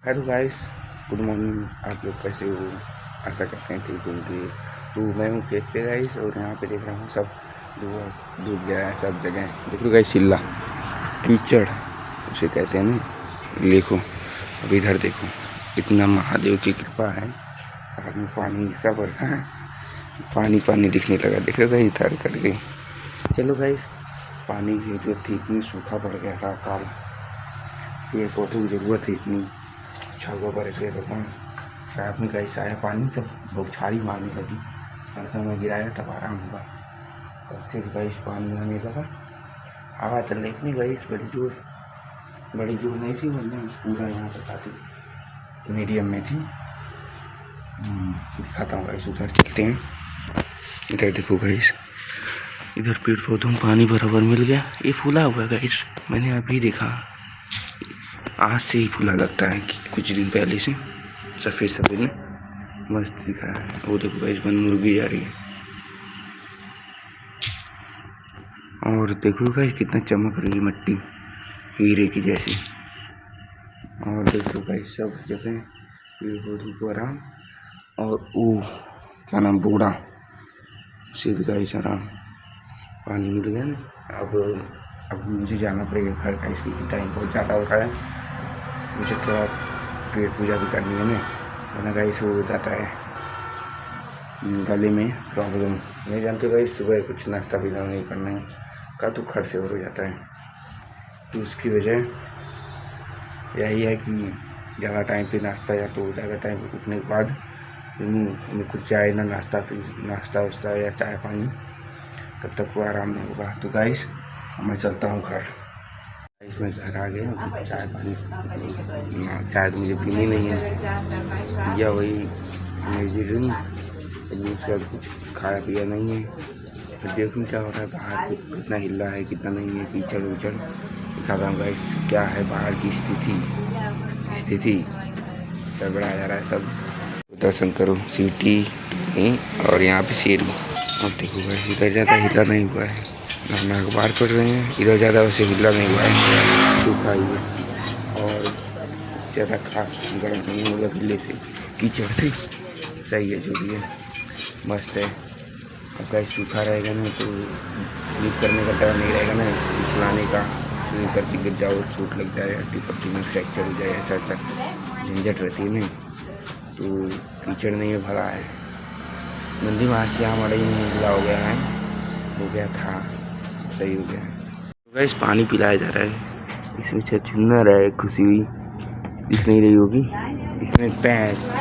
Hello guys, good morning. आप लोग कैसे हो? आशा करते हैं ठीक होंगे। तो मैं हूँ खेत पे गाइस, और यहाँ पे देख रहा हूँ सब डूब गया है सब जगह। देख लो गाइस, चिल्ला कीचड़ उसे कहते हैं ना। देखो अब इधर देखो, इतना महादेव की कृपा है। रात में पानी ऐसा बरसा है, पानी पानी दिखने लगा। देख लो गाइस इधर करके। चलो गाइस, पानी की जो ठीक नहीं, सूखा पड़ गया था काल, पेड़ पौधों की जरूरत है इतनी। छागों पर ऐसे रखा रात में कहीं आया पानी, सब बौछारी मारने लगी। बर्तन में गिराया तब आराम हुआ, और फिर गैस पानी आने लगा। हवा चल रही थी गैस, बड़ी जोर नहीं थी, वरना पूरा यहाँ पर काफ़ी मीडियम में थी। दिखाता हूँ गैस, उधर चलते हैं। इधर देखो गैस, इधर पेड़ पौधों में पानी बराबर मिल गया। ये फूला हुआ है गैस, मैंने अभी देखा, आज से ही फूला लगता है कि कुछ दिन पहले से सफ़ेद सफ़ेद में मस्त दिख रहा है। वो देखो गाइस, बन मुर्गी जा रही है, और देखो गाइस कितना चमक रही है मट्टी, हीरे की जैसी। और देखो गाइस सब जगह पेड़ पौधों को आराम, और वो क्या नाम, बूढ़ा सीध गाइस आराम, पानी मिल गया ना। अब मुझे जाना पड़ेगा घर का, इसकी टाइम बहुत ज़्यादा हो रहा है। मुझे थोड़ा पेट पूजा भी करनी है ना, वरना गाइस हो जाता है गले में प्रॉब्लम। नहीं जानते गाइस, सुबह कुछ नाश्ता भी नहीं करना है का तो खट से हो जाता है। तो उसकी वजह यही है कि ज़्यादा टाइम पे नाश्ता, या तो ज़्यादा टाइम पे उठने के बाद में कुछ चाय ना नाश्ता, फिर नाश्ता वाश्ता या चाय पानी, तब तक वो आराम नहीं होगा। तो गाइस मैं चलता हूँ घर। इसमें घर आ गया, चाय पानी, चाय तो मुझे पीनी नहीं है, या वही एनर्जी ड्रिंक, उसके बाद कुछ खाया पिया नहीं है। फिर देखूँ क्या हो रहा है बाहर, कितना हिला है कितना नहीं है, कीचड़ उचड़ दिखाता हूँ गाइस क्या है बाहर की स्थिति गड़बड़ा जा रहा है सब। दर्शन करो सीटी और यहाँ पे शेर। अब देखो गाइस, इधर ज़्यादा हिला नहीं हुआ है, ना अखबार पढ़ रहे हैं, इधर ज़्यादा वैसे हिला नहीं हुआ है, सूखा ही है, और ज़्यादा खास गर्म नहीं होगा हिले से, कीचड़ से सही है, जो भी है मस्त है। अब गाइस सूखा रहेगा ना तो स्लिप करने का डर नहीं रहेगा ना, फुलाने का, स्विमिंग करके गिर जाओ, चोट लग जाए, हड्डी पट्टी में फ्रैक्चर हो जाए, ऐसा झंझट रहती है ना। तो कीचड़ नहीं भरा है, नंदी माछ यहाँ मड़ई में गिला हो गया है, हो गया था, सही हो गया है। तो गाइस पानी पिलाया जा रहा है, इसमें छछूंदर है, खुशी हुई दिख नहीं रही होगी, इसमें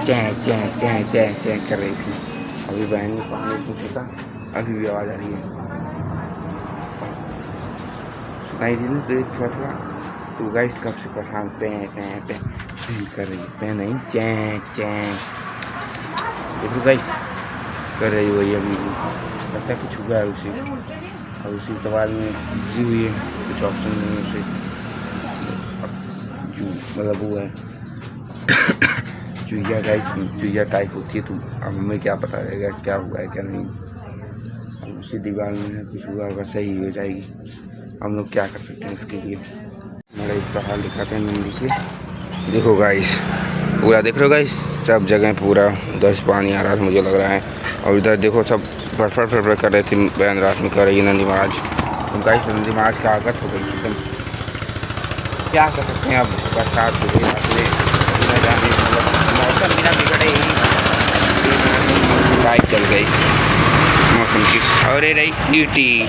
चैं कर रही थी। अभी बहन ने पानी पूछा, अभी भी आवाज़ आ रही है, सुनाई दी ना तो थोड़ा। तो गाइस कब से परेशान पे कर रही है, नहीं चैं देखो गाइस कर रही वही। अभी लगता है कुछ हुआ है उसे, और उसी सवाल में घुसी हुई है, कुछ ऑप्शन नहीं है उसे, जो मतलब वो है चुहिया गाइस, चुहिया टाइप होती है। तो अब हमें क्या पता रहेगा क्या हुआ है क्या नहीं, उसी दीवार में कुछ हुआ होगा, सही हो जाएगी, हम लोग क्या कर सकते हैं इसके लिए। मेरा इसका हाल दिखाते हैं नंदी के। देखो गाइस पूरा देख रहे हो गाइस, सब जगह पूरा उधर से पानी आ रहा है मुझे लग रहा है, और इधर देखो सब फटफट कर रहे थे, बहन रात में कर रही है नंदी महाराज। तो गाइस नंदी महाराज की आगत हो गई एकदम, क्या कर सकते हैं। अब बरसात हो गई, बिना जाने मतलब मौसम बिना बिगड़े ही बाइक चल गई मौसम की। और रही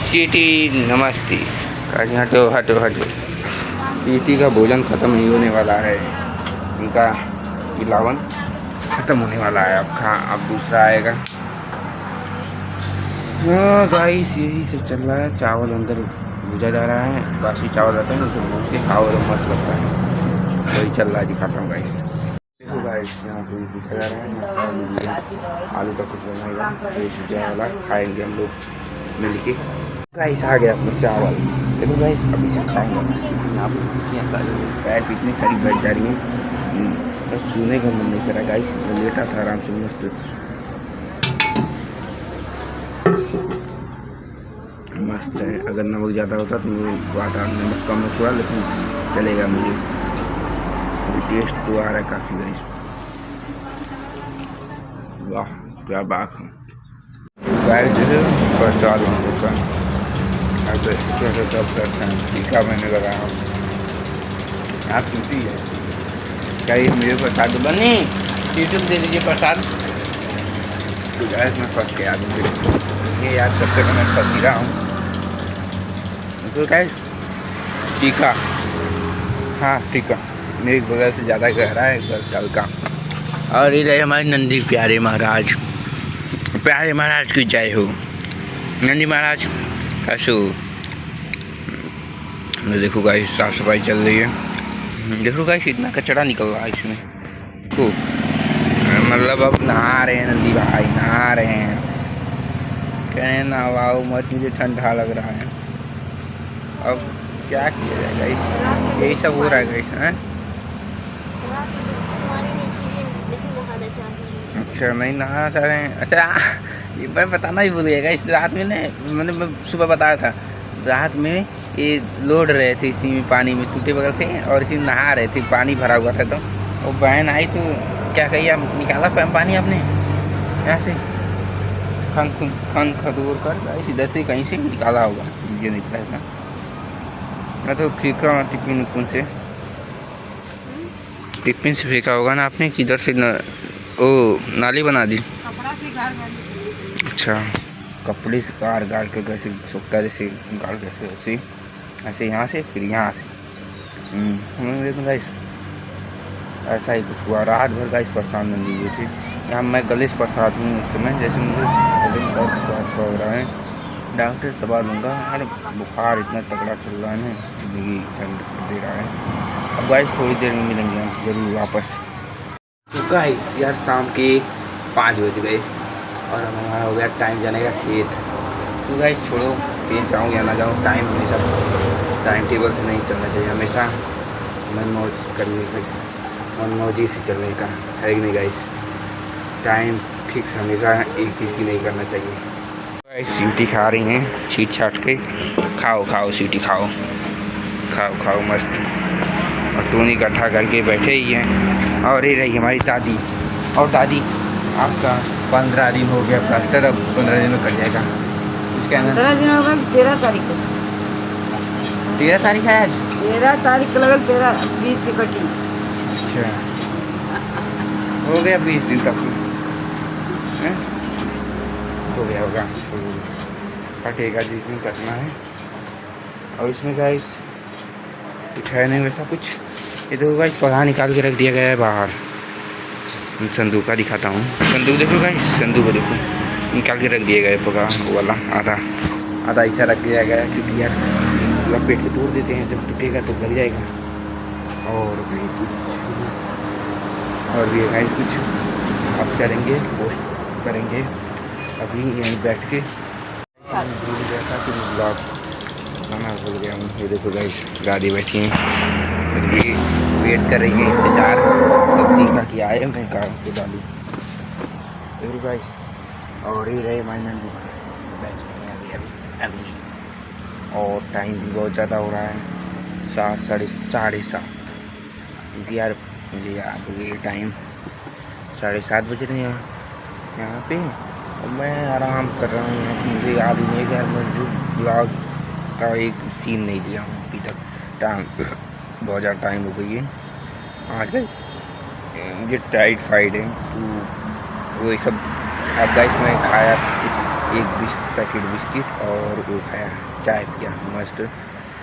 सीटी नमस्ते, हटो सीटी का भोजन ख़त्म नहीं होने वाला है, उनका इलावन ख़त्म होने वाला है, अब दूसरा आएगा। हाँ गाइस यही सब चल रहा है। चावल अंदर भूजा जा रहा है, बासी चावल रहता है ना, उसे भूज के खाओ तो मस्त लगता है, वही चल रहा है, दिखाता हूँ गाइस। देखो गाइस यहाँ पे दिखा जा रहा है आलू का कुछ बनाएगा, ये भुजिया वाला खाएंगे हम लोग मिल के। गाइस आ गया अपना चावल, देखो गाइस अभी से खाऊंगा। यहाँ पर कितनी सारी पैर पे इतनी सारी बैठ जा रही हैं, बस छूने का मन नहीं करा गाइस। लेटा था आराम से मस्त है। अगर नमक ज़्यादा होता तो मुझे बात नमक कम हुआ, लेकिन चलेगा मुझे। टेस्ट तो आ रहा है काफ़ी गाइस। वाह क्या बात है गाइस। जैसे प्रसाद हम लोग का ऐसे जैसे सब करते हैं। टीका मैंने लगाया आप छुट्टी है क्या ये मुझे प्रसाद बनी टीचर दे दीजिए प्रसाद। तो गैस मैं फंस गया आदमी ये यार सबसे मैं फंस ही रहा हूँ। तो क्या टीका हाँ टीका मेरे बगल से ज़्यादा गहरा है 10 साल का। और ये रहे हमारे नंदी प्यारे महाराज की जय हो। नंदी महाराज कैसे हो। देखो गाइस साफ सफाई चल रही है। देखो गाइस इतना कचरा निकल रहा है इसमें तो मतलब अब नहा रहे हैं नंदी भाई नहा रहे हैं। कह रहे हैं नहाओ मत मुझे ठंडा लग रहा है। अब क्या किया जाए गाइस यही सब हो रहा है गाइस हैं। अच्छा नहीं नहाना चाह रहे हैं। अच्छा ये मैं बताना ही भूल गया इस रात में ने मैंने मैं सुबह बताया था रात में ये लोड रहे थे इसी में पानी में टूटे बगल से और इसी में नहा रहे थे पानी भरा हुआ था। तो वो बहन आई तो क्या कही आप निकाला पानी आपने यहाँ से खन खदूर कर इधर से कहीं से निकाला होगा ये निकला था। मैं तो फेंका टिफिन से फेंका होगा ना आपने किधर से ओ नाली बना दी। अच्छा कपड़े से गाड़ के कैसे सूखता जैसे गाड़ कैसे ऐसे ऐसे यहाँ से फिर यहाँ से देखो गाइस ऐसा ही कुछ हुआ। रात भर गाइस परेशान नहीं हुई थी। यहाँ मैं गले से परेशान हूँ इस समय जैसे मुझे गले में दर्द हो रहा है। डॉक्टर से दवा लूँगा और बुखार इतना तगड़ा चल रहा है ना ज़िंदगी ठंड दे रहा है। अब गाइस थोड़ी देर में मिलेंगे हम जरूर वापस। तो गाइस यार शाम के 5 बज गए और अब हमारा हो गया टाइम जाने का खेत। तो गाइस छोड़ो खेत जाऊँ या ना जाऊँ टाइम हमेशा टाइम टेबल से नहीं चलना चाहिए। हमेशा मन मौज करने का मन मौजी से चलने का है कि नहीं गाइस। टाइम फिक्स हमेशा एक चीज़ की नहीं करना चाहिए। गाइस सीटी खा रही हैं छीट छाट के खाओ सीटी खाओ मस्त। और टूनी इकट्ठा करके बैठे ही हैं। और ये रही हमारी दादी। और दादी आपका 15 दिन हो गया प्लास्टर अब 15 दिन में कट जाएगा। कुछ कहना 15 दिन होगा 13 तारीख को 13 तारीख है आज 13 तारीख को लगल 20 की कटी। अच्छा हो गया 20 दिन तक हो गया होगा कटेगा जिस दिन कटना है। और इसमें गाइस कुछ है नहीं वैसा कुछ। ये देखो गाइस पौधा निकाल के रख दिया गया है बाहर। संदूक का दिखाता हूँ संदूक देखो गाइस संदूक को देखो निकाल के रख दिया गया है पौधा वाला आधा ऐसा रख दिया गया है क्योंकि यार लपेट के तोड़ देते हैं जब टूटेगा तो गल जाएगा। और भी है गाइस कुछ अब चलेंगे पोस्ट करेंगे अभी यहीं बैठ के भूल गया था कि ब्लॉग खाना भूल गया हूँ। ये देखो गाइस दादी बैठी हैं अभी वेट कर रही है इंतज़ार सब्जी का कि आए मैं कार को डालूँ। देखो गाइस और ये रहे मायने अभी और टाइम भी बहुत ज़्यादा हो रहा है 7 क्योंकि यार मुझे याद हो गया टाइम 7:30 बज रहे हैं यहाँ पे। और मैं आराम कर रहा हूँ यहाँ पे मुझे याद ही नहीं कि यार मैं ब्लॉग का एक सीन नहीं लिया हूँ अभी तक। टाइम बहुत ज़्यादा टाइम हो गई है। आज मुझे टाइट फाइड है तो वही सब। अब गाइस मैं खाया एक पैकेट बिस्किट और वो खाया चाय पिया मस्त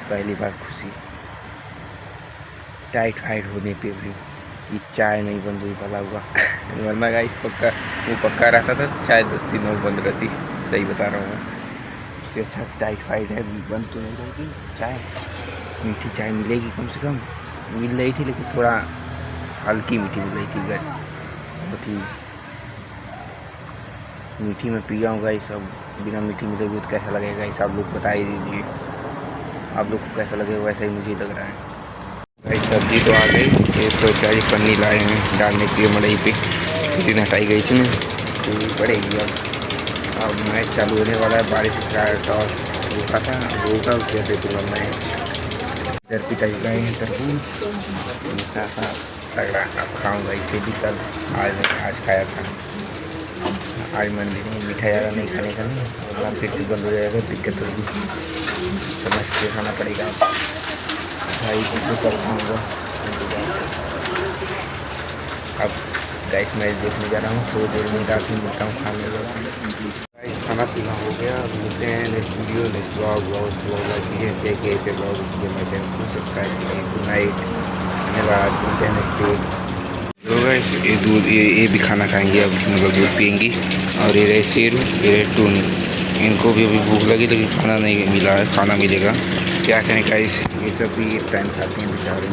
पहली बार खुशी टाइट फाइड होने पे भी कि चाय नहीं बंद हुई भला हुआ वरना गाइस पक्का रहता था चाय 10 दिन और बंद रहती। सही बता रहा हूँ उससे अच्छा टाइफाइड है बंद तो नहीं रहेगी चाय। मीठी चाय मिलेगी कम से कम मिल रही थी लेकिन थोड़ा हल्की मीठी मिल रही थी बहुत ही मीठी में पिया हूँ गाइस। अब बिना मीठी मिलेगी तो कैसा लगेगा गाइस आप लोग बता ही दीजिए आप लोग को कैसा लगेगा। वैसा ही मुझे लग रहा है भाई। सब्जी तो आ गई ये तो चाय पन्नी लाए हैं डालने के लिए मड़ई पे दिन हटाई गई थी तो पड़ेगी। अब मैच चालू होने वाला है बारिश का टॉस रुका था होगा उसके बाद मैच। इधर पिताजी गए हैं तरबूज तगड़ा। अब खाऊंगा इसे भी कल, आज खाया था। आज मंदिर में मीठा ज़्यादा नहीं खाने का, नहीं वरना फिर से बंद हो जाएगा, दिक्कत होगी। समझ के खाना पड़ेगा भाई, तो कल खाऊँगा। अब गाइस मैच देखने जा रहा हूँ, थोड़ी देर में रात में मिलता हूँ खाने का। खाना पीना हो गया, मिलते हैं नेक्स्ट वीडियो, नेक्स्ट ब्लॉग ऐसे कि ऐसे ब्लॉग इसलिए मैं चैनल को सब्सक्राइब करें। गुड नाइट, धन्यवाद, मिलते हैं नेक्स्ट डे। तो गाइस ये दूध, ये भी खाना खाएंगे अब, मतलब दूध पियेंगी। और ये रहे शेरू, ये रहे टूनी, इनको भी अभी भूख लगी लेकिन खाना नहीं मिला है, खाना मिलेगा। क्या करें गाइस, ये सब भी एक टाइम खाते हैं बेचारे।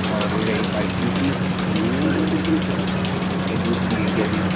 और ये रही बाइक की, ये दूध पिएंगे अभी।